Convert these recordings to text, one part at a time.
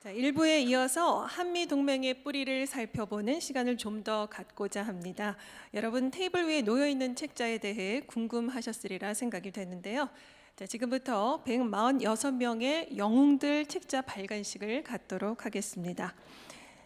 자, 1부에 이어서 한미 동맹의 뿌리를 살펴보는 시간을 좀 더 갖고자 합니다. 여러분 테이블 위에 놓여 있는 책자에 대해 궁금하셨으리라 생각이 되는데요. 자, 지금부터 146명의 영웅들 책자 발간식을 갖도록 하겠습니다.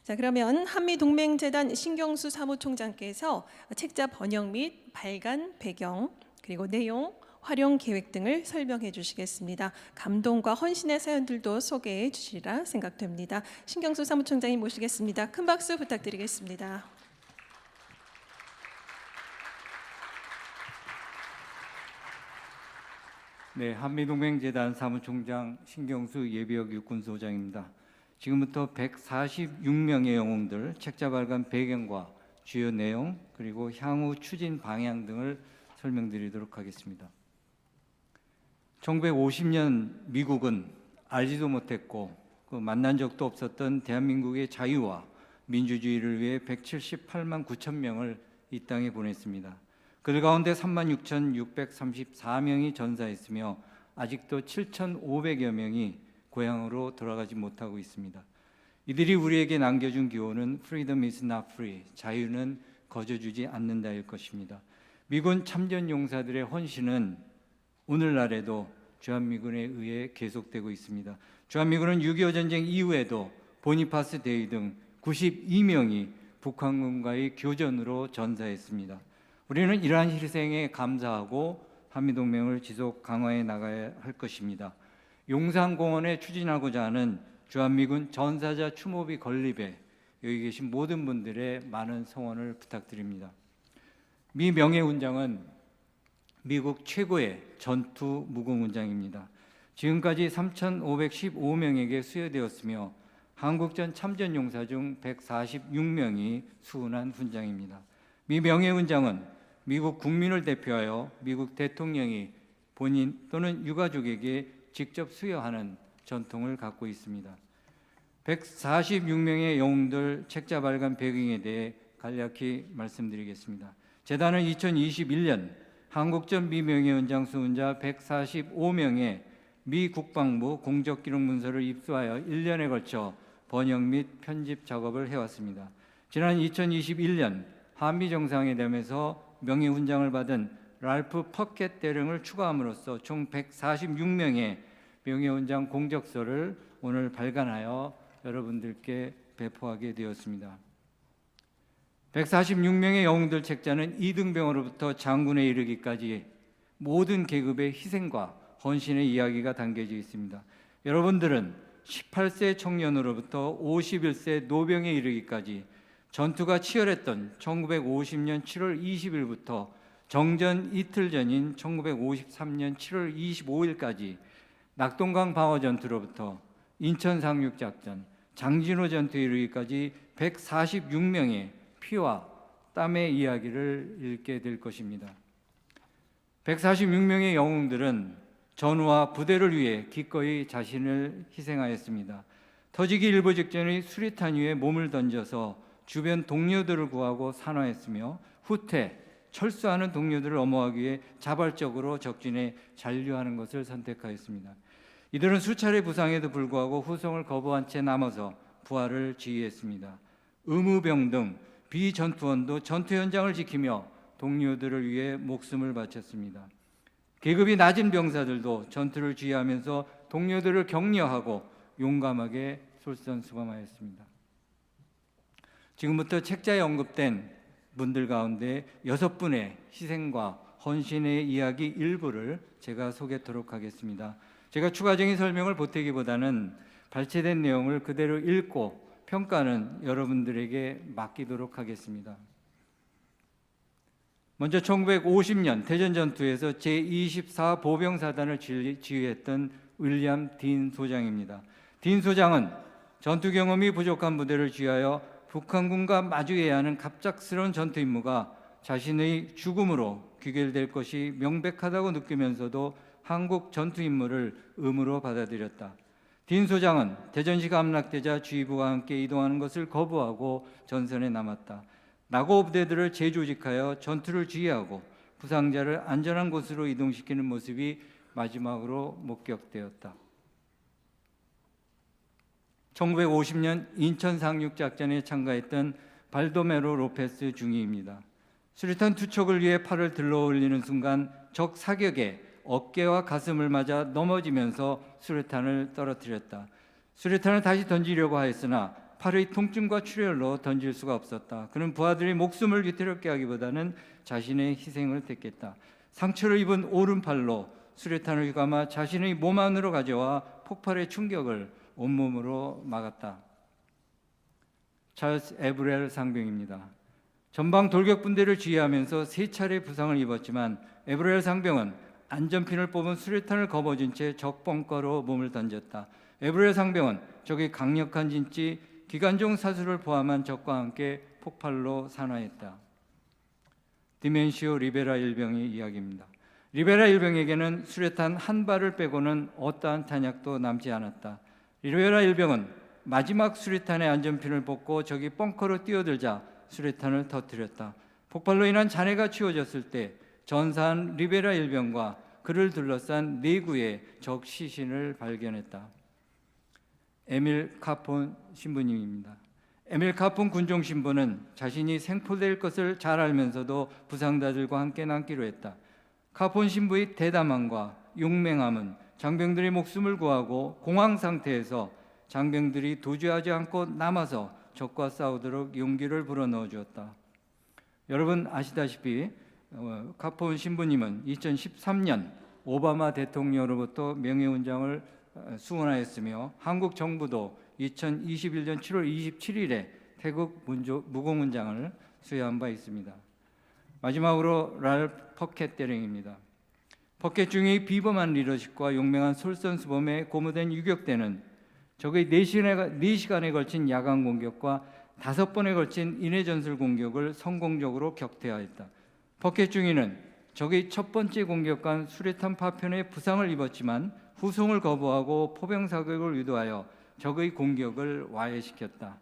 자, 그러면 한미동맹재단 신경수 사무총장께서 책자 번역 및 발간 배경 그리고 내용, 활용 계획 등을 설명해 주시겠습니다. 감동과 헌신의 사연들도 소개해 주시리라 생각됩니다. 신경수 사무총장님 모시겠습니다. 큰 박수 부탁드리겠습니다. 네, 한미동맹재단 사무총장 신경수 예비역 육군소장입니다. 지금부터 146명의 영웅들 책자 발간 배경과 주요 내용 그리고 향후 추진 방향 등을 설명드리도록 하겠습니다. 1950년 미국은 알지도 못했고 만난 적도 없었던 대한민국의 자유와 민주주의를 위해 178만 9천 명을 이 땅에 보냈습니다. 그들 가운데 36,634명이 전사했으며 아직도 7,500여 명이 고향으로 돌아가지 못하고 있습니다. 이들이 우리에게 남겨준 교훈은 Freedom is not free, 자유는 거저주지 않는다일 것입니다. 미군 참전 용사들의 헌신은 오늘날에도 주한미군에 의해 계속되고 있습니다. 주한미군은 6.25 전쟁 이후에도 보니파스 대위 등 92명이 북한군과의 교전으로 전사했습니다. 우리는 이러한 희생에 감사하고 한미동맹을 지속 강화해 나가야 할 것입니다. 용산공원에 추진하고자 하는 주한미군 전사자 추모비 건립에 여기 계신 모든 분들의 많은 성원을 부탁드립니다. 미 명예훈장은 미국 최고의 전투 무공훈장입니다. 지금까지 3,515명에게 수여되었으며 한국전 참전용사 중 146명이 수훈한 훈장입니다. 미 명예훈장은 미국 국민을 대표하여 미국 대통령이 본인 또는 유가족에게 직접 수여하는 전통을 갖고 있습니다. 146명의 영웅들 책자 발간 배경에 대해 간략히 말씀드리겠습니다. 재단은 2021년 한국전 미 명예훈장 수훈자 145명의 미 국방부 공적기록 문서를 입수하여 1년에 걸쳐 번역 및 편집 작업을 해왔습니다. 지난 2021년 한미 정상회담에서 명예훈장을 받은 랄프 퍼켓 대령을 추가함으로써 총 146명의 명예훈장 공적서를 오늘 발간하여 여러분들께 배포하게 되었습니다. 146명의 영웅들 책자는 이등병으로부터 장군에 이르기까지 모든 계급의 희생과 헌신의 이야기가 담겨져 있습니다. 여러분들은 18세 청년으로부터 51세 노병에 이르기까지 전투가 치열했던 1950년 7월 20일부터 정전 이틀 전인 1953년 7월 25일까지 낙동강 방어 전투로부터 인천 상륙작전, 장진호 전투에 이르기까지 146명의 피와 땀의 이야기를 읽게 될 것입니다. 146명의 영웅들은 전우와 부대를 위해 기꺼이 자신을 희생하였습니다. 터지기 일보 직전의 수리탄 위에 몸을 던져서 주변 동료들을 구하고 산화했으며 후퇴, 철수하는 동료들을 엄호하기 위해 자발적으로 적진에 잔류하는 것을 선택하였습니다. 이들은 수차례 부상에도 불구하고 후송을 거부한 채 남아서 부하를 지휘했습니다. 의무병 등 비전투원도 전투 현장을 지키며 동료들을 위해 목숨을 바쳤습니다. 계급이 낮은 병사들도 전투를 지휘하면서 동료들을 격려하고 용감하게 솔선수범하였습니다. 지금부터 책자에 언급된 분들 가운데 6분의 희생과 헌신의 이야기 일부를 제가 소개하도록 하겠습니다. 제가 추가적인 설명을 보태기보다는 발췌된 내용을 그대로 읽고 평가는 여러분들에게 맡기도록 하겠습니다. 먼저 1950년 대전전투에서 제24 보병사단을 지휘했던 윌리엄 딘 소장입니다. 딘 소장은 전투 경험이 부족한 부대를 지휘하여 북한군과 마주해야 하는 갑작스러운 전투 임무가 자신의 죽음으로 귀결될 것이 명백하다고 느끼면서도 한국 전투 임무를 의무로 받아들였다. 딘 소장은 대전시 감락되자 주의부와 함께 이동하는 것을 거부하고 전선에 남았다. 낙오 부대들을 재조직하여 전투를 지휘하고 부상자를 안전한 곳으로 이동시키는 모습이 마지막으로 목격되었다. 1950년 인천 상륙 작전에 참가했던 발도메로 로페스 중위입니다. 수류탄 두 척을 위해 팔을 들러 올리는 순간 적 사격에 어깨와 가슴을 맞아 넘어지면서 수류탄을 떨어뜨렸다. 수류탄을 다시 던지려고 하였으나 팔의 통증과 출혈로 던질 수가 없었다. 그는 부하들이 목숨을 위태롭게 하기보다는 자신의 희생을 택했다. 상처를 입은 오른팔로 수류탄을 휘감아 자신의 몸 안으로 가져와 폭발의 충격을 온몸으로 막았다. 찰스 에브렐 상병입니다. 전방 돌격 분대를 지휘하면서 3차례 부상을 입었지만 에브렐 상병은 안전핀을 뽑은 수류탄을 거머쥔 채 적 벙커로 몸을 던졌다. 에브렐 상병은 적의 강력한 진지 기관총 사수를 포함한 적과 함께 폭발로 산화했다. 디멘시오 리베라 일병의 이야기입니다. 리베라 일병에게는 수류탄 한 발을 빼고는 어떠한 탄약도 남지 않았다. 리베라 일병은 마지막 수류탄의 안전핀을 뽑고 적이 벙커로 뛰어들자 수류탄을 터뜨렸다. 폭발로 인한 잔해가 치워졌을 때 전사한 리베라 일병과 그를 둘러싼 4구의 적 시신을 발견했다. 에밀 카폰 신부님입니다. 에밀 카폰 군종 신부는 자신이 생포될 것을 잘 알면서도 부상자들과 함께 남기로 했다. 카폰 신부의 대담함과 용맹함은 장병들의 목숨을 구하고 공황 상태에서 장병들이 도주하지 않고 남아서 적과 싸우도록 용기를 불어넣어 주었다. 여러분 아시다시피 카폰 신부님은 2013년 오바마 대통령으로부터 명예훈장을 수원하였으며 한국 정부도 2021년 7월 27일에 태국 무공훈장을 수여한 바 있습니다. 마지막으로 랄프 퍼켓 대령입니다. 퍼켓 중의 비범한 리더십과 용맹한 솔선수범에 고무된 유격대는 적의 4시간에 걸친 야간 공격과 5번에 걸친 인해 전술 공격을 성공적으로 격퇴하였다. 퍼켓 중위는 적의 첫 번째 공격간 수류탄 파편에 부상을 입었지만 후송을 거부하고 포병 사격을 유도하여 적의 공격을 와해시켰다.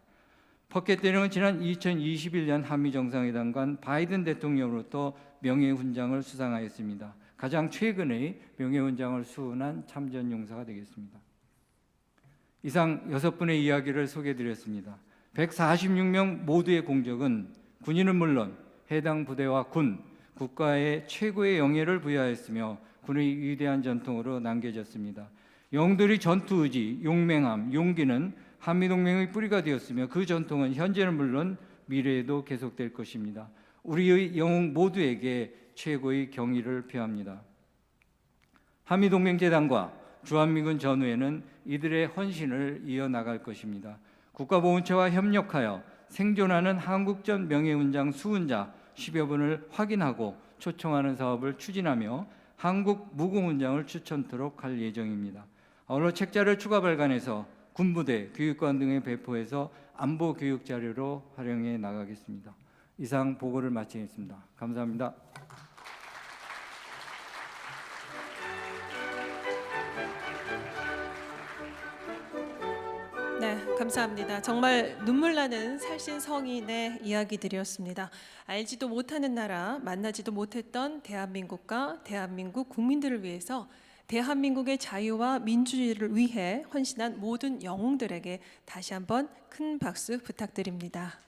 퍼켓 대령은 지난 2021년 한미 정상회담관 바이든 대통령으로부터 명예훈장을 수상하였습니다. 가장 최근의 명예훈장을 수운한 참전용사가 되겠습니다. 이상 6분의 이야기를 소개해드렸습니다. 146명 모두의 공적은 군인은 물론 해당 부대와 군, 국가에 최고의 영예를 부여하였으며 군의 위대한 전통으로 남겨졌습니다. 영웅들의 전투의지, 용맹함, 용기는 한미동맹의 뿌리가 되었으며 그 전통은 현재는 물론 미래에도 계속될 것입니다. 우리의 영웅 모두에게 최고의 경의를 표합니다. 한미동맹재단과 주한미군 전후에는 이들의 헌신을 이어나갈 것입니다. 국가보훈처와 협력하여 생존하는 한국전 명예훈장 수훈자 10여 분을 확인하고 초청하는 사업을 추진하며 한국 무공훈장을 추천토록 할 예정입니다. 아울러 책자를 추가 발간해서 군부대, 교육관 등에 배포해서 안보 교육 자료로 활용해 나가겠습니다. 이상 보고를 마치겠습니다. 감사합니다. 네, 감사합니다. 정말 눈물 나는 살신 성인의 이야기들이었습니다. 알지도 못하는 나라, 만나지도 못했던 대한민국과 대한민국 국민들을 위해서 대한민국의 자유와 민주주의를 위해 헌신한 모든 영웅들에게 다시 한번 큰 박수 부탁드립니다.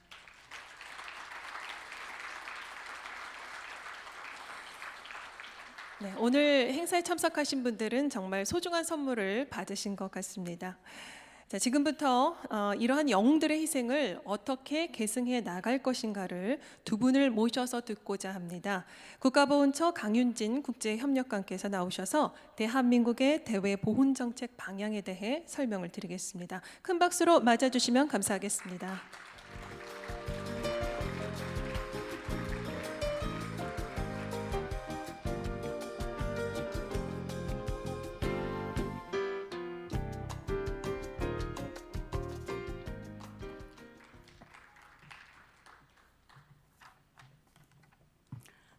네, 오늘 행사에 참석하신 분들은 정말 소중한 선물을 받으신 것 같습니다. 자, 지금부터 이러한 영웅들의 희생을 어떻게 계승해 나갈 것인가를 두 분을 모셔서 듣고자 합니다. 국가보훈처 강윤진 국제협력관께서 나오셔서 대한민국의 대외 보훈 정책 방향에 대해 설명을 드리겠습니다. 큰 박수로 맞아주시면 감사하겠습니다.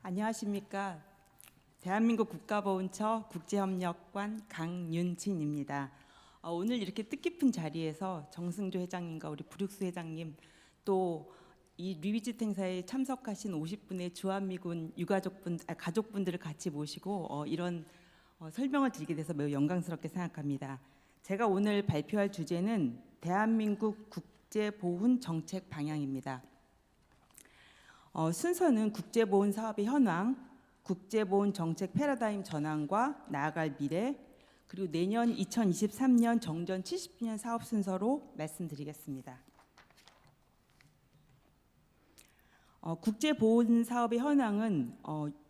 안녕하십니까. 대한민국 국가보훈처 국제협력관 강윤진입니다. 오늘 이렇게 뜻깊은 자리에서 정승조 회장님과 우리 부륙수 회장님 또 이 리비짓 행사에 참석하신 50분의 주한미군 가족분들을 같이 모시고 이런 설명을 드리게 돼서 매우 영광스럽게 생각합니다. 제가 오늘 발표할 주제는 대한민국 국제보훈 정책 방향입니다. 순서는 국제보훈 사업의 현황, 국제보훈 정책 패러다임 전환과 나아갈 미래, 그리고 내년 2023년 정전 70주년 사업 순서로 말씀드리겠습니다. 국제보훈 사업의 현황은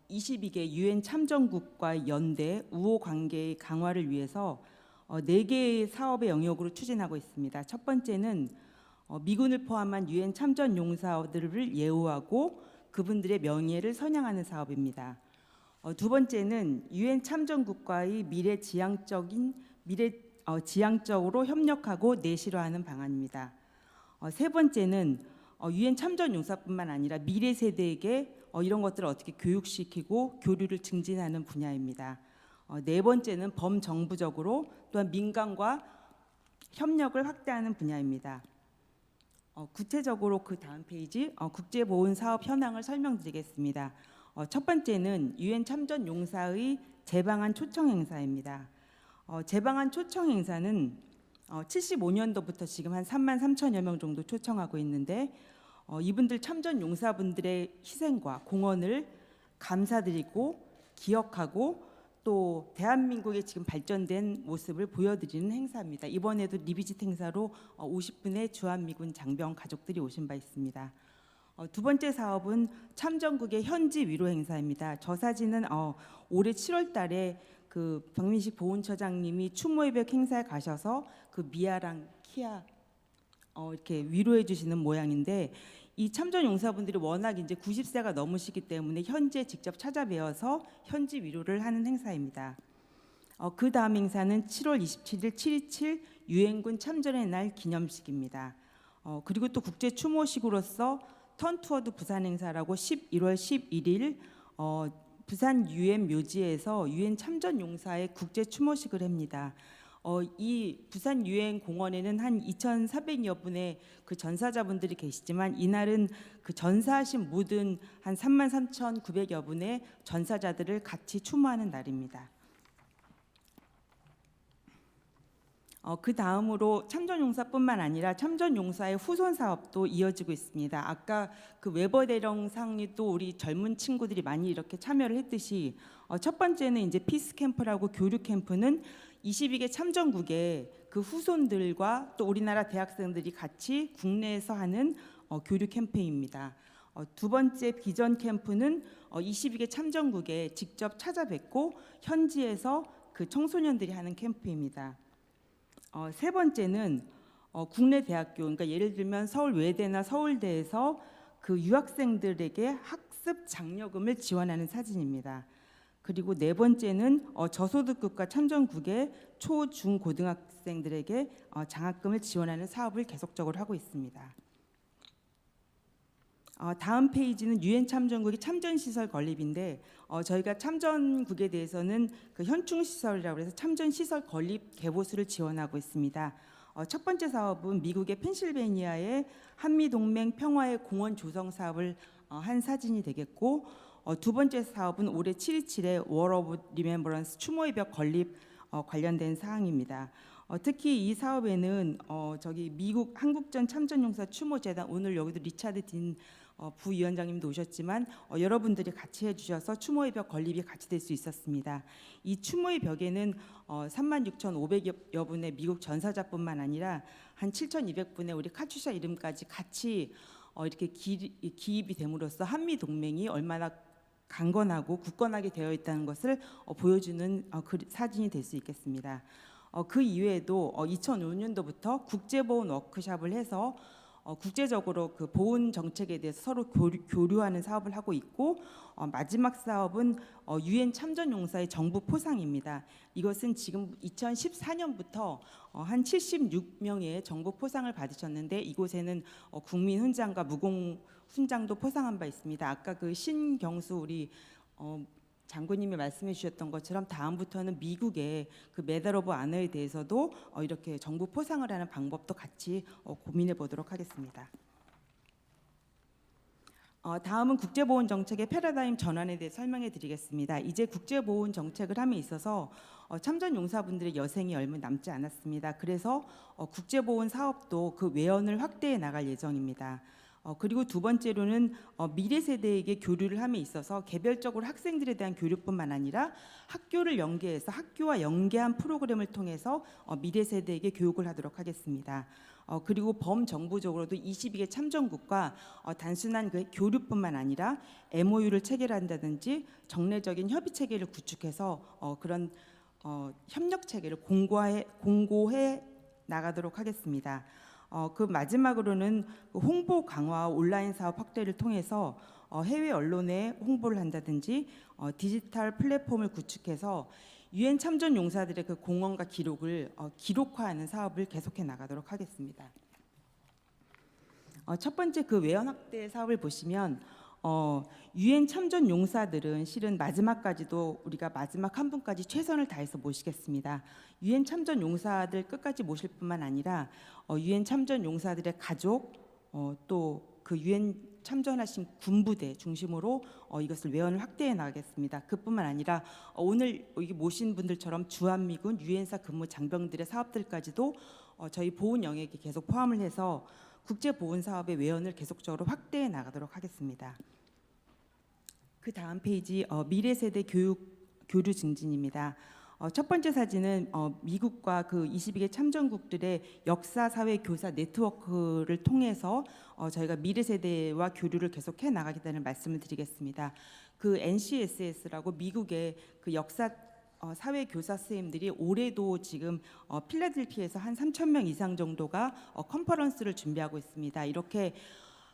22개 유엔 참전국과 연대 우호 관계의 강화를 위해서 4개의 사업의 영역으로 추진하고 있습니다. 첫 번째는 미군을 포함한 유엔 참전 용사들을 예우하고 그분들의 명예를 선양하는 사업입니다. 두 번째는 유엔 참전국과의 지향적으로 협력하고 내실화하는 방안입니다. 세 번째는 유엔 참전 용사뿐만 아니라 미래 세대에게 이런 것들을 어떻게 교육시키고 교류를 증진하는 분야입니다. 네 번째는 범정부적으로 또한 민간과 협력을 확대하는 분야입니다. 구체적으로 그 다음 페이지 국제보훈 사업 현황을 설명드리겠습니다. 첫 번째는 유엔 참전 용사의 재방한 초청 행사입니다. 재방한 초청 행사는 75년도부터 지금 한 3만 3천여 명 정도 초청하고 있는데 이분들 참전 용사분들의 희생과 공헌을 감사드리고 기억하고 또 대한민국의 지금 발전된 모습을 보여드리는 행사입니다. 이번에도 리비짓 행사로 50분의 주한미군 장병 가족들이 오신 바 있습니다. 두 번째 사업은 참전국의 현지 위로 행사입니다. 저 사진은 올해 7월 달에 그 박민식 보훈처장님이 추모의벽 행사에 가셔서 그 미아랑 키아 이렇게 위로해 주시는 모양인데 이 참전 용사분들이 워낙 이제 90세가 넘으시기 때문에 현지에 직접 찾아뵈어서 현지 위로를 하는 행사입니다. 그 다음 행사는 7월 27일 7.27 유엔군 참전의 날 기념식입니다. 그리고 또 국제 추모식으로서 턴투어드 부산 행사라고 11월 11일 부산 유엔 묘지에서 유엔 참전 용사의 국제 추모식을 합니다. 이 부산 유엔 공원에는 한 2,400여 분의 그 전사자분들이 계시지만 이날은 그 전사하신 모든 한 33,900여 분의 전사자들을 같이 추모하는 날입니다. 그 다음으로 참전용사뿐만 아니라 참전용사의 후손 사업도 이어지고 있습니다. 아까 그 웨버 대령상이 또 우리 젊은 친구들이 많이 이렇게 참여를 했듯이 첫 번째는 이제 피스 캠프라고 교류 캠프는 22개 참전국의 그 후손들과 또 우리나라 대학생들이 같이 국내에서 하는 교류 캠페인입니다. 두 번째 비전 캠프는 22개 참전국에 직접 찾아뵙고 현지에서 그 청소년들이 하는 캠프입니다. 세 번째는 국내 대학교, 그러니까 예를 들면 서울 외대나 서울대에서 그 유학생들에게 학습 장려금을 지원하는 사진입니다. 그리고 네 번째는 저소득국가 참전국의 초, 중, 고등학생들에게 장학금을 지원하는 사업을 계속적으로 하고 있습니다. 다음 페이지는 유엔 참전국의 참전시설 건립인데 저희가 참전국에 대해서는 그 현충시설이라고 해서 참전시설 건립 개보수를 지원하고 있습니다. 첫 번째 사업은 미국의 펜실베니아의 한미동맹 평화의 공원 조성 사업을 한 사진이 되겠고 두 번째 사업은 올해 7.27의 War of Remembrance 추모의 벽 건립 관련된 사항입니다. 특히 이 사업에는 저기 미국 한국전 참전용사 추모재단 오늘 여기도 리차드 딘 부위원장님도 오셨지만 여러분들이 같이 해주셔서 추모의 벽 건립이 같이 될 수 있었습니다. 이 추모의 벽에는 36,500여 분의 미국 전사자뿐만 아니라 한 7,200분의 우리 카츄샤 이름까지 같이 이렇게 기입이 됨으로써 한미 동맹이 얼마나 강건하고 굳건하게 되어 있다는 것을 보여주는 사진이 될 수 있겠습니다. 그 이외에도 2005년도부터 국제보훈 워크숍을 해서 국제적으로 그 보훈 정책에 대해서 서로 교류하는 사업을 하고 있고 마지막 사업은 유엔 참전 용사의 정부 포상입니다. 이것은 지금 2014년부터 한 76명의 정부 포상을 받으셨는데 이곳에는 국민 훈장과 무공 훈장도 포상한 바 있습니다. 아까 그 신경수 우리 장군님이 말씀해 주셨던 것처럼 다음부터는 미국의 그 메달 오브 아너에 대해서도 이렇게 정부 포상을 하는 방법도 같이 고민해 보도록 하겠습니다. 다음은 국제보훈 정책의 패러다임 전환에 대해 설명해 드리겠습니다. 이제 국제보훈 정책을 함에 있어서 참전 용사분들의 여생이 얼마 남지 않았습니다. 그래서 국제보훈 사업도 그 외연을 확대해 나갈 예정입니다. 그리고 두 번째로는 미래 세대에게 교류를 함에 있어서 개별적으로 학생들에 대한 교류뿐만 아니라 학교를 연계해서 학교와 연계한 프로그램을 통해서 미래 세대에게 교육을 하도록 하겠습니다. 그리고 범정부적으로도 22개 참전국과 단순한 그 교류뿐만 아니라 MOU를 체결한다든지 정례적인 협의 체계를 구축해서 그런 협력 체계를 공고해 나가도록 하겠습니다. 그 마지막으로는 홍보 강화와 온라인 사업 확대를 통해서 해외 언론에 홍보를 한다든지 디지털 플랫폼을 구축해서 유엔 참전 용사들의 그 공헌과 기록을 기록화하는 사업을 계속해 나가도록 하겠습니다. 첫 번째 그 외연 확대 사업을 보시면 유엔 참전 용사들은 실은 마지막까지도 우리가 마지막 한 분까지 최선을 다해서 모시겠습니다. 유엔 참전 용사들 끝까지 모실 뿐만 아니라 유엔 참전 용사들의 가족 또 그 유엔 참전하신 군부대 중심으로 이것을 외연을 확대해 나가겠습니다. 그뿐만 아니라 오늘 여기 모신 분들처럼 주한미군 유엔사 근무 장병들의 사업들까지도 저희 보훈 영역에 계속 포함을 해서 국제 보훈 사업의 외연을 계속적으로 확대해 나가도록 하겠습니다. 그 다음 페이지 미래 세대 교류 증진입니다. 첫 번째 사진은 미국과 그 22개 참전국들의 역사 사회 교사 네트워크를 통해서 저희가 미래 세대와 교류를 계속해 나가겠다는 말씀을 드리겠습니다. 그 NCSS라고 미국의 그 역사 사회 교사 선생님들이 올해도 지금 필라델피아에서 한 3,000명 이상 정도가 컨퍼런스를 준비하고 있습니다. 이렇게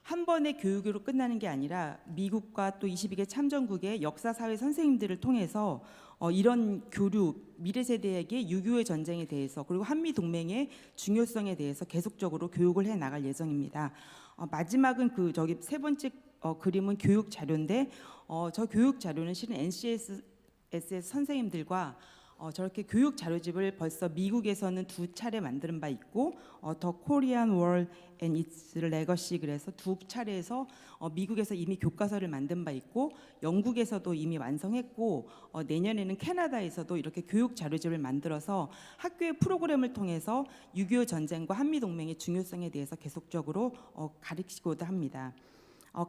한 번의 교육으로 끝나는 게 아니라 미국과 또 22개 참전국의 역사 사회 선생님들을 통해서 이런 교류, 미래 세대에게 6.25의 전쟁에 대해서 그리고 한미 동맹의 중요성에 대해서 계속적으로 교육을 해 나갈 예정입니다. 마지막은 그 저기 세 번째 그림은 교육 자료인데 저 교육 자료는 실은 NCSS 선생님들과 저렇게 교육 자료집을 벌써 미국에서는 2차례 만든 바 있고 더 코리안 월 앤 이츠 레거시 그래서 2차례에서 미국에서 이미 교과서를 만든 바 있고 영국에서도 이미 완성했고 내년에는 캐나다에서도 이렇게 교육 자료집을 만들어서 학교의 프로그램을 통해서 6.25 전쟁과 한미 동맹의 중요성에 대해서 계속적으로 가르치고도 합니다.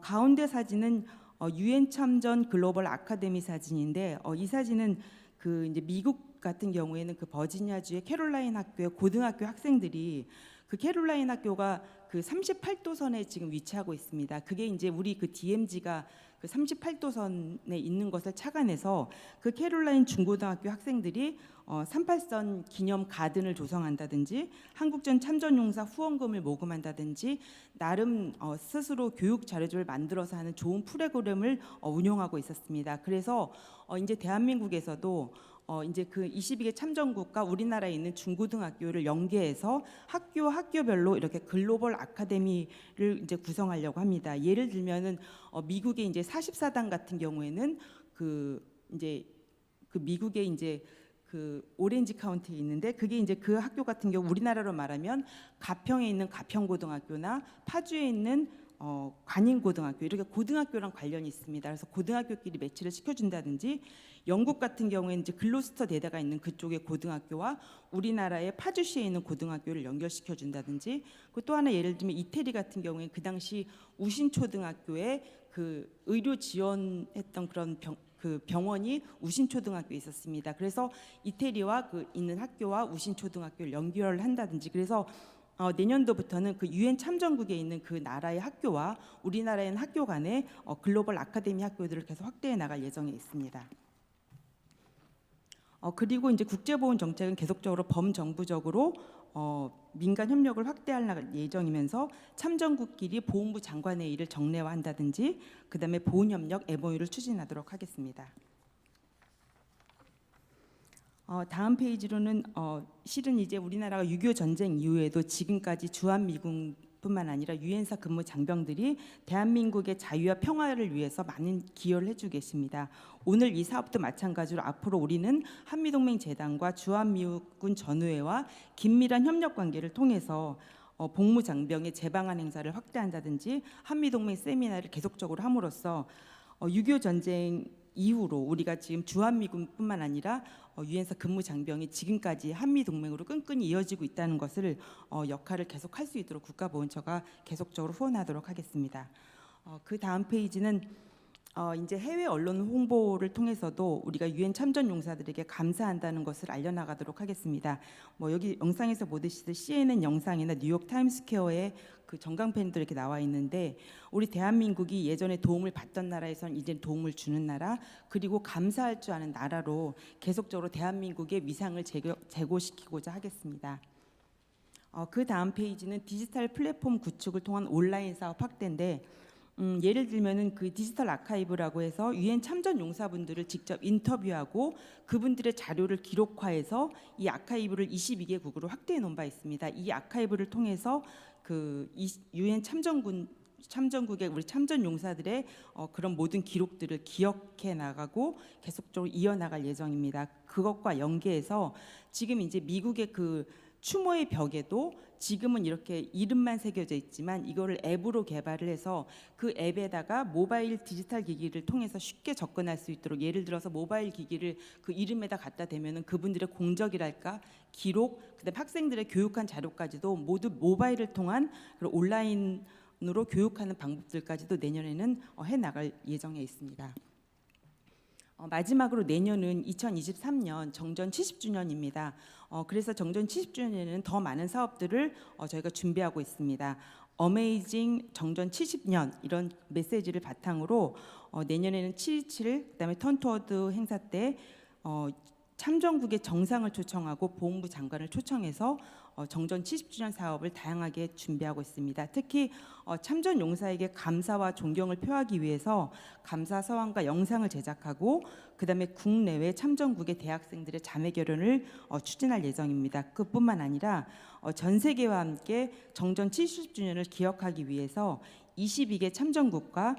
가운데 사진은 유엔 참전 글로벌 아카데미 사진인데 이 사진은 그 이제 미국 같은 경우에는 그 버지니아주의 캐롤라인 학교의 고등학교 학생들이 그 캐롤라인 학교가 그 38도선에 지금 위치하고 있습니다. 그게 이제 우리 그 DMZ가 그 38도선에 있는 것을 착안해서 그 캐롤라인 중고등학교 학생들이 38선 기념 가든을 조성한다든지 한국전 참전용사 후원금을 모금한다든지 나름 스스로 교육 자료집을 만들어서 하는 좋은 프로그램을 운영하고 있었습니다. 그래서 이제 대한민국에서도 이제 그 22개 참전국과 우리나라에 있는 중고등학교를 연계해서 학교별로 이렇게 글로벌 아카데미를 이제 구성하려고 합니다. 예를 들면은 미국의 이제 44단 같은 경우에는 그 이제 그 미국의 이제 그 오렌지 카운티에 있는데 그게 이제 그 학교 같은 경우 우리나라로 말하면 가평에 있는 가평고등학교나 파주에 있는 관인고등학교 이렇게 고등학교랑 관련이 있습니다. 그래서 고등학교끼리 매치를 시켜준다든지 영국 같은 경우에는 이제 글로스터 대대가 있는 그쪽의 고등학교와 우리나라의 파주시에 있는 고등학교를 연결시켜준다든지 또 하나 예를 들면 이태리 같은 경우에 그 당시 우신초등학교에 그 의료 지원했던 그런 병원이 우신초등학교에 있었습니다. 그래서 이태리와 그 있는 학교와 우신초등학교를 연결을 한다든지 그래서 내년도부터는 그 유엔 참전국에 있는 그 나라의 학교와 우리나라의 학교 간의 글로벌 아카데미 학교들을 계속 확대해 나갈 예정에 있습니다. 그리고 이제 국제보훈 정책은 계속적으로 범정부적으로 민간 협력을 확대할 예정이면서 참전국끼리 보훈부 장관회의를 정례화한다든지 그다음에 보훈협력 MOU를 추진하도록 하겠습니다. 다음 페이지로는 실은 이제 우리나라가 6.25 전쟁 이후에도 지금까지 주한미군뿐만 아니라 유엔사 근무 장병들이 대한민국의 자유와 평화를 위해서 많은 기여를 해주고 계십니다. 오늘 이 사업도 마찬가지로 앞으로 우리는 한미동맹 재단과 주한미군 전우회와 긴밀한 협력 관계를 통해서 복무 장병의 재방한 행사를 확대한다든지 한미동맹 세미나를 계속적으로 함으로써 6.25 전쟁 이후로 우리가 지금 주한미군뿐만 아니라 유엔사 근무 장병이 지금까지 한미동맹으로 끈끈이 이어지고 있다는 것을 역할을 계속할 수 있도록 국가보훈처가 계속적으로 후원하도록 하겠습니다. 그 다음 페이지는 이제 해외 언론 홍보를 통해서도 우리가 유엔 참전 용사들에게 감사한다는 것을 알려나가도록 하겠습니다. 여기 영상에서 보듯이 CNN 영상이나 뉴욕 타임스퀘어에 그 전광펜도 이렇게 나와 있는데 우리 대한민국이 예전에 도움을 받던 나라에선 이제 도움을 주는 나라 그리고 감사할 줄 아는 나라로 계속적으로 대한민국의 위상을 제고시키고자 하겠습니다. 그 다음 페이지는 디지털 플랫폼 구축을 통한 온라인 사업 확대인데 예를 들면은 그 디지털 아카이브라고 해서 유엔 참전 용사분들을 직접 인터뷰하고 그분들의 자료를 기록화해서 이 아카이브를 22개국으로 확대해 놓은 바 있습니다. 이 아카이브를 통해서 그 유엔 참전국의 우리 참전 용사들의 그런 모든 기록들을 기억해 나가고 계속적으로 이어나갈 예정입니다. 그것과 연계해서 지금 이제 미국의 그 추모의 벽에도 지금은 이렇게 이름만 새겨져 있지만 이거를 앱으로 개발을 해서 그 앱에다가 모바일 디지털 기기를 통해서 쉽게 접근할 수 있도록 예를 들어서 모바일 기기를 그 이름에다 갖다 대면은 그분들의 공적이랄까 기록 그다음에 학생들의 교육한 자료까지도 모두 모바일을 통한 온라인으로 교육하는 방법들까지도 내년에는 해 나갈 예정에 있습니다. 마지막으로 내년은 2023년 정전 70주년입니다. 그래서 정전 70주년에는 더 많은 사업들을 저희가 준비하고 있습니다. 어메이징 정전 70년 이런 메시지를 바탕으로 내년에는 7.27 그다음에 턴투어드 행사 때 참전국의 정상을 초청하고 보훈부 장관을 초청해서 정전 70주년 사업을 다양하게 준비하고 있습니다. 특히 참전 용사에게 감사와 존경을 표하기 위해서 감사 서한과 영상을 제작하고 그다음에 국내외 참전국의 대학생들의 자매 결연을 추진할 예정입니다. 그뿐만 아니라 전 세계와 함께 정전 70주년을 기억하기 위해서 22개 참전국과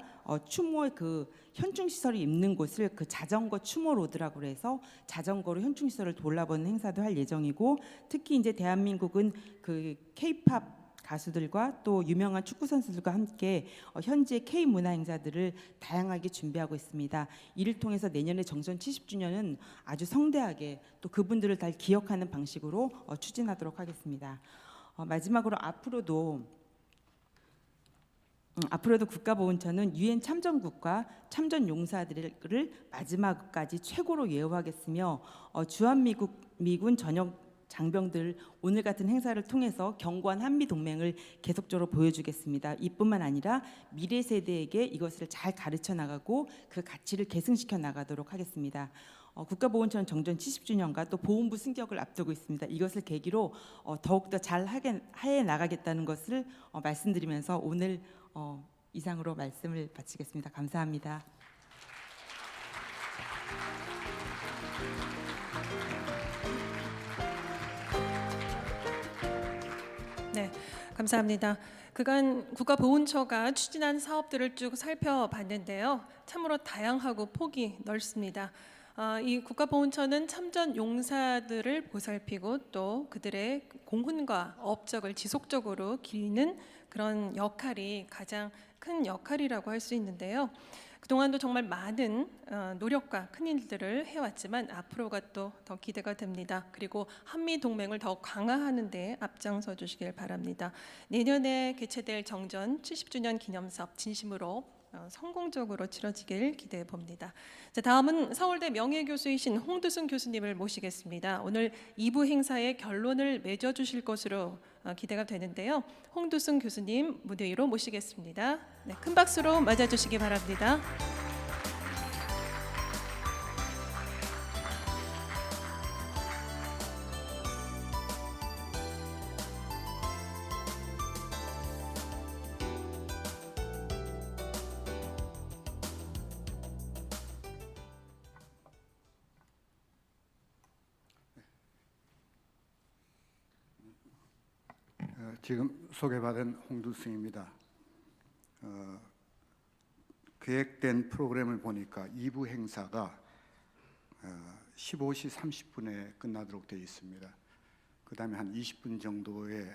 추모의 그 현충 시설이 있는 곳을 그 자전거 추모 로드라고 해서 자전거로 현충 시설을 돌아보는 행사도 할 예정이고 특히 이제 대한민국은 그 K-팝 가수들과 또 유명한 축구 선수들과 함께 현지의 K 문화 행사들을 다양하게 준비하고 있습니다. 이를 통해서 내년에 정전 70주년은 아주 성대하게 또 그분들을 다 기억하는 방식으로 추진하도록 하겠습니다. 마지막으로 앞으로도 국가보훈처는 유엔 참전국과 참전 용사들을 마지막까지 최고로 예우하겠으며 주한미군 전역 장병들 오늘 같은 행사를 통해서 견고한 한미 동맹을 계속적으로 보여주겠습니다. 이뿐만 아니라 미래 세대에게 이것을 잘 가르쳐 나가고 그 가치를 계승시켜 나가도록 하겠습니다. 국가보훈처는 정전 70주년과 또 보훈부 승격을 앞두고 있습니다. 이것을 계기로 더욱더 잘 해 나가겠다는 것을 말씀드리면서 오늘 이상으로 말씀을 마치겠습니다. 감사합니다. 네, 감사합니다. 그간 국가보훈처가 추진한 사업들을 쭉 살펴봤는데요. 참으로 다양하고 폭이 넓습니다. 이 국가보훈처는 참전 용사들을 보살피고 또 그들의 공훈과 업적을 지속적으로 기리는 그런 역할이 가장 큰 역할이라고 할 수 있는데요. 그동안도 정말 많은 노력과 큰 일들을 해왔지만 앞으로가 또 더 기대가 됩니다. 그리고 한미 동맹을 더 강화하는 데 앞장서 주시길 바랍니다. 내년에 개최될 정전 70주년 기념사업 진심으로 성공적으로 치러지길 기대해 봅니다. 자, 다음은 서울대 명예교수이신 홍두순 교수님을 모시겠습니다. 오늘 2부 행사의 결론을 맺어주실 것으로 기대가 되는데요. 홍두순 교수님 무대 위로 모시겠습니다. 네, 큰 박수로 맞아주시기 바랍니다. 지금 소개받은 홍두승입니다. 계획된 프로그램을 보니까 2부 행사가 15시 30분에 끝나도록 되어 있습니다. 그 다음에 한 20분 정도의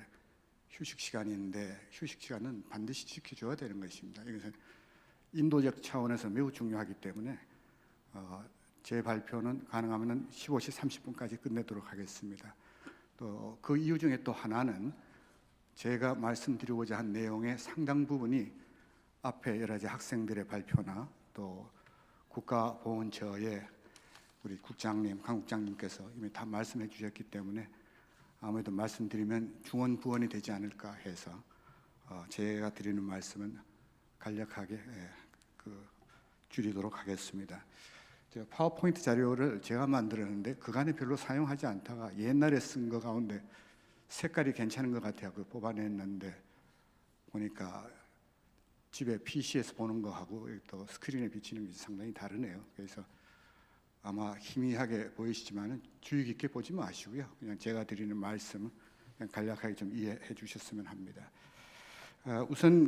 휴식 시간인데 휴식 시간은 반드시 지켜줘야 되는 것입니다. 이것은 인도적 차원에서 매우 중요하기 때문에 제 발표는 가능하면 15시 30분까지 끝내도록 하겠습니다. 또 그 이유 중에 또 하나는 제가 말씀드리고자 한 내용의 상당 부분이 앞에 여러 가지 학생들의 발표나 또 국가보훈처의 우리 국장님, 강 국장님께서 이미 다 말씀해 주셨기 때문에 아무래도 말씀드리면 중언부언이 되지 않을까 해서 제가 드리는 말씀은 간략하게 줄이도록 하겠습니다. 제가 파워포인트 자료를 제가 만들었는데 그간에 별로 사용하지 않다가 옛날에 쓴 거 가운데 색깔이 괜찮은 것 같아요. 뽑아냈는데 보니까 집에 PC에서 보는 거하고 또 스크린에 비치는 게 상당히 다르네요. 그래서 아마 희미하게 보이시지만 주의 깊게 보지 마시고요. 그냥 제가 드리는 말씀 그냥 간략하게 좀 이해해 주셨으면 합니다. 우선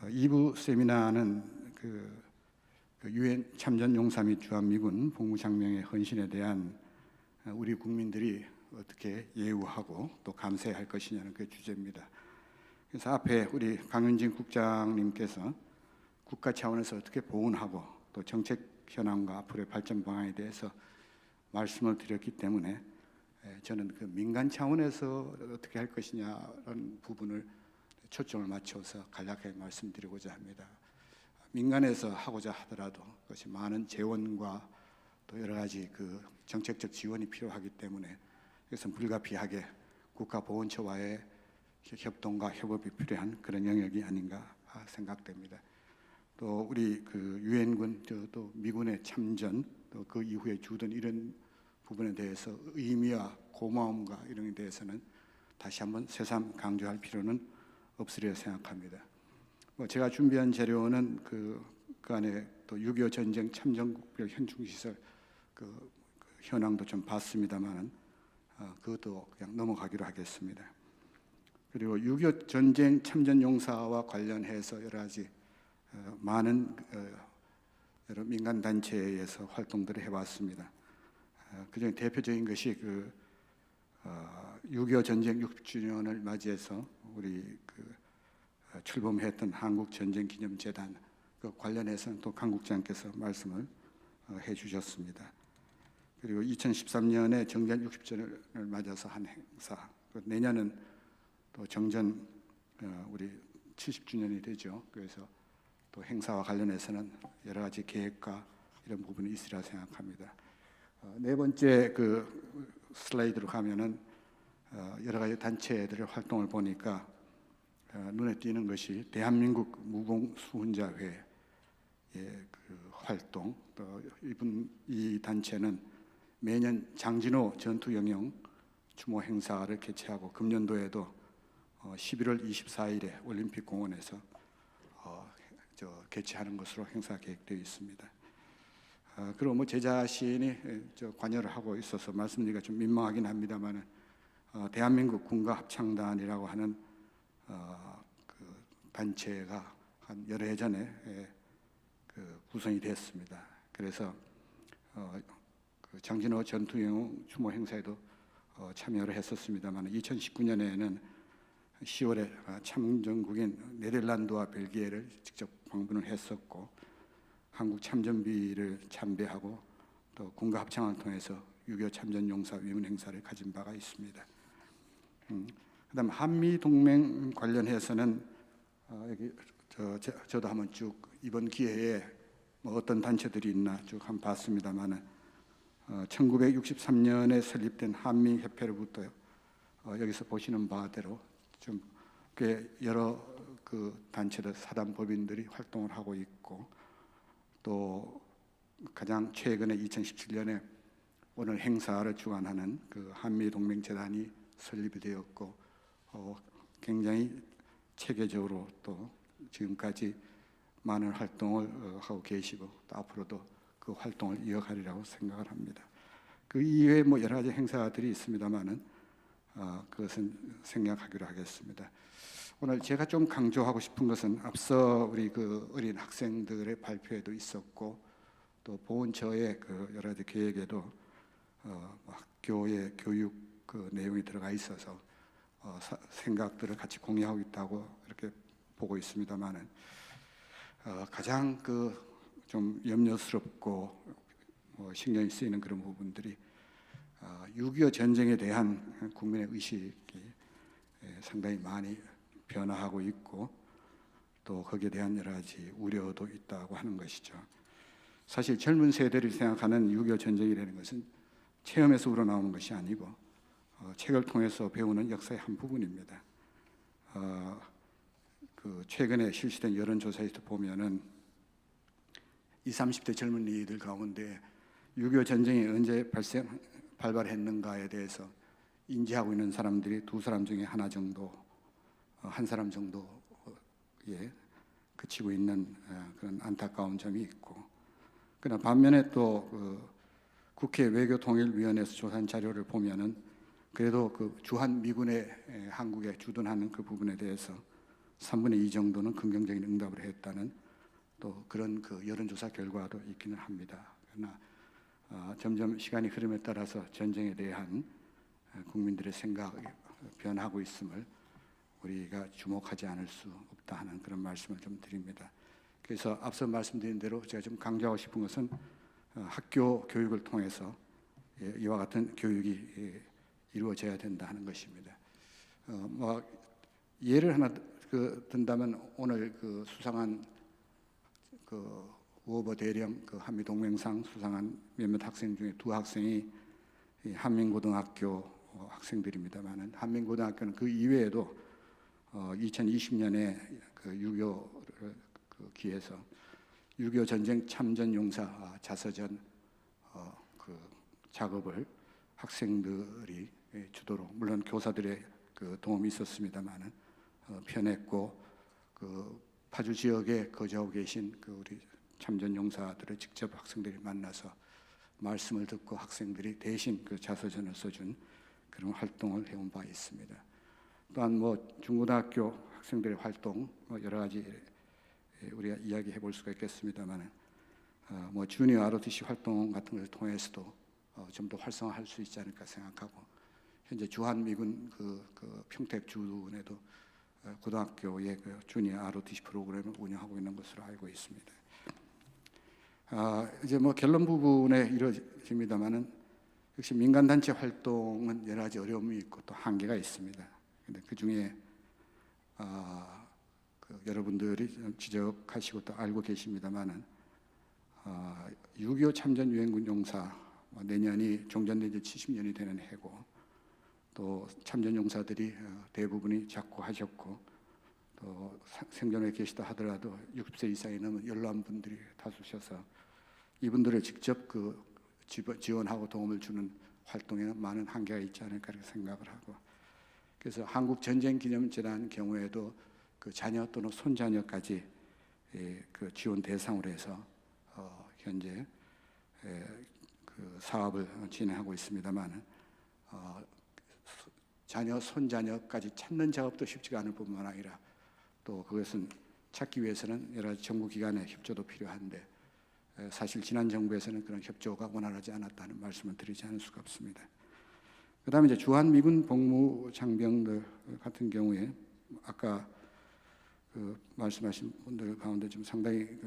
2부 세미나는 유엔 참전용사 및 주한미군 복무장병의 헌신에 대한 우리 국민들이 어떻게 예우하고 또 감사해야 할 것이냐는 그 주제입니다. 그래서 앞에 우리 강윤진 국장님께서 국가 차원에서 어떻게 보훈하고 또 정책 현황과 앞으로의 발전 방향에 대해서 말씀을 드렸기 때문에 저는 그 민간 차원에서 어떻게 할 것이냐라는 부분을 초점을 맞춰서 간략하게 말씀드리고자 합니다. 민간에서 하고자 하더라도 그것이 많은 재원과 또 여러 가지 정책적 지원이 필요하기 때문에 이것은 불가피하게 국가보훈처와의 협동과 협업이 필요한 그런 영역이 아닌가 생각됩니다. 또 우리 유엔군 또 미군의 참전 또 그 이후에 주둔 이런 부분에 대해서 의미와 고마움과 이런 데 대해서는 다시 한번 새삼 강조할 필요는 없으리라 생각합니다. 제가 준비한 자료는 그 안에 또 6.25 전쟁 참전국별 현충시설 현황도 좀 봤습니다만 그것도 그냥 넘어가기로 하겠습니다. 그리고 6.25 전쟁 참전용사와 관련해서 여러 가지 많은 여러 민간 단체에서 활동들을 해왔습니다. 그중에 대표적인 것이 6.25 전쟁 60주년을 맞이해서 우리 출범했던 한국전쟁기념재단 관련해서는 또 강 국장께서 말씀을 해주셨습니다. 그리고 2013년에 정전 60주년을 맞아서 한 행사, 내년은 또 정전 우리 70주년이 되죠. 그래서 또 행사와 관련해서는 여러 가지 계획과 이런 부분이 있으리라 생각합니다. 네 번째 슬라이드로 가면은 여러 가지 단체들의 활동을 보니까 눈에 띄는 것이 대한민국 무공수훈자회의 활동. 또 이 단체는 매년 장진호 전투영용 추모 행사를 개최하고 금년도에도 11월 24일에 올림픽공원에서 개최하는 것으로 행사 계획되어 있습니다. 그리고 제 자신이 관여를 하고 있어서 말씀드리기가 좀 민망하긴 합니다만 대한민국 군가합창단이라고 하는 단체가 한 여러 해 전에 구성이 됐습니다. 그래서 장진호 전투영용 추모 행사에도 참여를 했었습니다만 2019년에는 10월에 참전국인 네덜란드와 벨기에를 직접 방문을 했었고 한국 참전비를 참배하고 또 군가 합창을 통해서 6.25 참전용사 위문 행사를 가진 바가 있습니다. 그다음 한미 동맹 관련해서는 여기 저도 한번 쭉 이번 기회에 어떤 단체들이 있나 쭉 한번 봤습니다만은 1963년에 설립된 한미 협회로부터 여기서 보시는 바대로 좀 꽤 여러 단체들 사단 법인들이 활동을 하고 있고 또 가장 최근에 2017년에 오늘 행사를 주관하는 한미 동맹 재단이 설립이 되었고 굉장히 체계적으로 또 지금까지 많은 활동을 하고 계시고 또 앞으로도 그 활동을 이어가리라고 생각을 합니다. 그 이외에 여러 가지 행사들이 있습니다만은 그것은 생략하기로 하겠습니다. 오늘 제가 좀 강조하고 싶은 것은 앞서 우리 어린 학생들의 발표에도 있었고 또 보훈처의 여러 가지 계획에도 학교의 교육 내용이 들어가 있어서 생각들을 같이 공유하고 있다고 이렇게 보고 있습니다만은 가장 좀 염려스럽고 신경이 쓰이는 그런 부분들이 6.25 전쟁에 대한 국민의 의식이 상당히 많이 변화하고 있고 또 거기에 대한 여러 가지 우려도 있다고 하는 것이죠. 사실 젊은 세대를 생각하는 6.25 전쟁이라는 것은 체험에서 우러나오는 것이 아니고 책을 통해서 배우는 역사의 한 부분입니다. 최근에 실시된 여론조사에서 보면은 20, 30대 젊은이들 가운데 6.25 전쟁이 언제 발발했는가에 대해서 인지하고 있는 사람들이 두 사람 중에 하나 정도, 한 사람 정도에 그치고 있는 그런 안타까운 점이 있고, 그러나 반면에 또 국회 외교통일위원회에서 조사한 자료를 보면은 그래도 주한 미군의 한국에 주둔하는 그 부분에 대해서 3분의 2 정도는 긍정적인 응답을 했다는 또 그런 여론조사 결과도 있기는 합니다. 그러나 점점 시간이 흐름에 따라서 전쟁에 대한 국민들의 생각이 변하고 있음을 우리가 주목하지 않을 수 없다 하는 그런 말씀을 좀 드립니다. 그래서 앞서 말씀드린 대로 제가 좀 강조하고 싶은 것은 학교 교육을 통해서 이와 같은 교육이 이루어져야 된다 하는 것입니다. 예를 하나 든다면 오늘 수상한 우오버 대령 한미 동맹상 수상한 몇몇 학생 중에 두 학생이 한민고등학교 학생들입니다만은 한민고등학교는 그 이외에도 2020년에 6.25를 기해서 6.25 전쟁 참전 용사 자서전 작업을 학생들이 주도로, 물론 교사들의 도움이 있었습니다만은 펴냈고 파주 지역에 거주하고 계신 우리 참전 용사들을 직접 학생들이 만나서 말씀을 듣고 학생들이 대신 자서전을 써준 그런 활동을 해온 바 있습니다. 또한 중고등학교 학생들의 활동 여러 가지 우리가 이야기해 볼 수가 있겠습니다만은 주니어 ROTC 활동 같은 것을 통해서도 좀 더 활성화할 수 있지 않을까 생각하고, 현재 주한미군 평택 주둔에도 고등학교의 주니어 ROTC 프로그램을 운영하고 있는 것으로 알고 있습니다. 이제 결론 부분에 이루어집니다만은 역시 민간단체 활동은 여러 가지 어려움이 있고 또 한계가 있습니다. 근데 그 중에 여러분들이 지적하시고 또 알고 계십니다만은 6.25 참전 유엔군 용사 내년이 종전된 지 70년이 되는 해고, 또 참전 용사들이 대부분이 작고하셨고 또 생존에 계시다 하더라도 60세 이상이 넘은 연로한 분들이 다수셔서 이분들을 직접 지원하고 도움을 주는 활동에는 많은 한계가 있지 않을까 이렇게 생각을 하고, 그래서 한국전쟁기념재단 경우에도 자녀 또는 손자녀까지 지원 대상으로 해서 현재 사업을 진행하고 있습니다만 자녀 손자녀까지 찾는 작업도 쉽지가 않을 뿐만 아니라 또 그것은 찾기 위해서는 여러 가지 정부 기관의 협조도 필요한데 사실 지난 정부에서는 그런 협조가 원활하지 않았다는 말씀을 드리지 않을 수가 없습니다. 그다음에 이제 주한미군 복무 장병들 같은 경우에 아까 말씀하신 분들 가운데 좀 상당히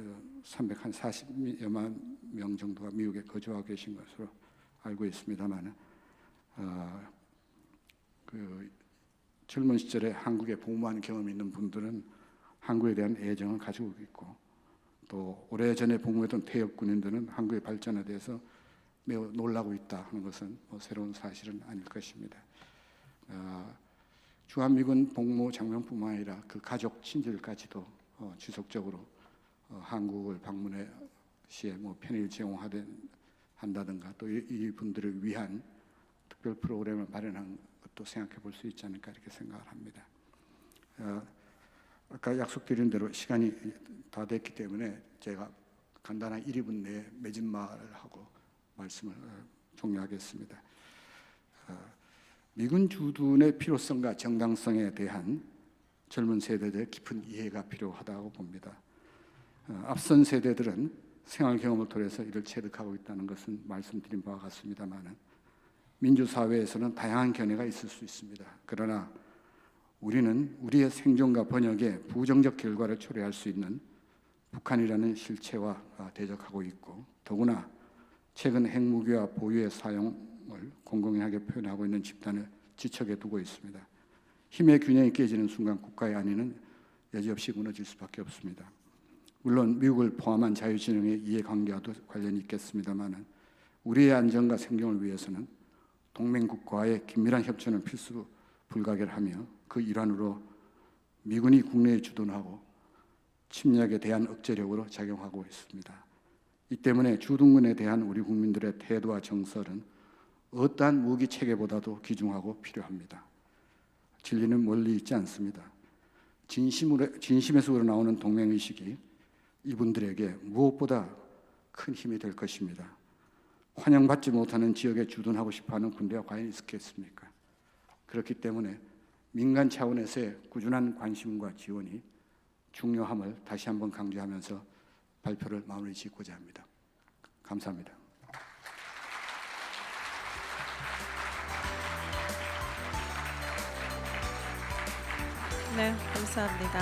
340여만 명 정도가 미국에 거주하고 계신 것으로 알고 있습니다만 젊은 시절에 한국에 복무한 경험이 있는 분들은 한국에 대한 애정을 가지고 있고 또 오래전에 복무했던 퇴역 군인들은 한국의 발전에 대해서 매우 놀라고 있다 하는 것은 새로운 사실은 아닐 것입니다. 주한미군 복무 장병뿐만 아니라 그 가족 친지들까지도 지속적으로 한국을 방문해 시에 편의를 제공한다든가 또 이분들을 위한 특별 프로그램을 마련한 것도 생각해 볼 수 있지 않을까 이렇게 생각을 합니다. 아까 약속드린 대로 시간이 다 됐기 때문에 제가 간단한 1~2분 내에 매진말을 하고 말씀을 종료하겠습니다. 미군 주둔의 필요성과 정당성에 대한 젊은 세대들의 깊은 이해가 필요하다고 봅니다. 앞선 세대들은 생활 경험을 통해서 이를 체득하고 있다는 것은 말씀드린 바와 같습니다만 민주사회에서는 다양한 견해가 있을 수 있습니다. 그러나 우리는 우리의 생존과 번역에 부정적 결과를 초래할 수 있는 북한이라는 실체와 대적하고 있고, 더구나 최근 핵무기와 보유의 사용을 공공연하게 표현하고 있는 집단을 지척에 두고 있습니다. 힘의 균형이 깨지는 순간 국가의 안위는 여지없이 무너질 수밖에 없습니다. 물론 미국을 포함한 자유진영의 이해관계와도 관련이 있겠습니다만 우리의 안전과 생존을 위해서는 동맹국과의 긴밀한 협조는 필수 불가결하며 그 일환으로 미군이 국내에 주둔하고 침략에 대한 억제력으로 작용하고 있습니다. 이 때문에 주둔군에 대한 우리 국민들의 태도와 정서는 어떠한 무기 체계보다도 귀중하고 필요합니다. 진리는 멀리 있지 않습니다. 진심에서 우러나오는 동맹의식이 이분들에게 무엇보다 큰 힘이 될 것입니다. 환영받지 못하는 지역에 주둔하고 싶어하는 군대가 과연 있겠습니까? 그렇기 때문에 민간 차원에서의 꾸준한 관심과 지원이 중요함을 다시 한번 강조하면서 발표를 마무리 짓고자 합니다. 감사합니다. 네, 감사합니다.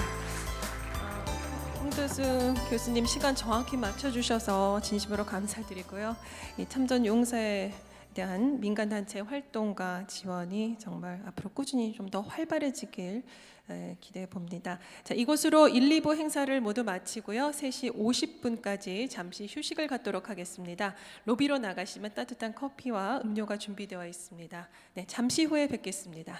홍두수 교수님 시간 정확히 맞춰주셔서 진심으로 감사드리고요. 이 참전 용사에 대한 민간단체 활동과 지원이 정말 앞으로 꾸준히 좀 더 활발해지길 기대해 봅니다. 자, 이곳으로 1, 2부 행사를 모두 마치고요. 3시 50분까지 잠시 휴식을 갖도록 하겠습니다. 로비로 나가시면 따뜻한 커피와 음료가 준비되어 있습니다. 네, 잠시 후에 뵙겠습니다.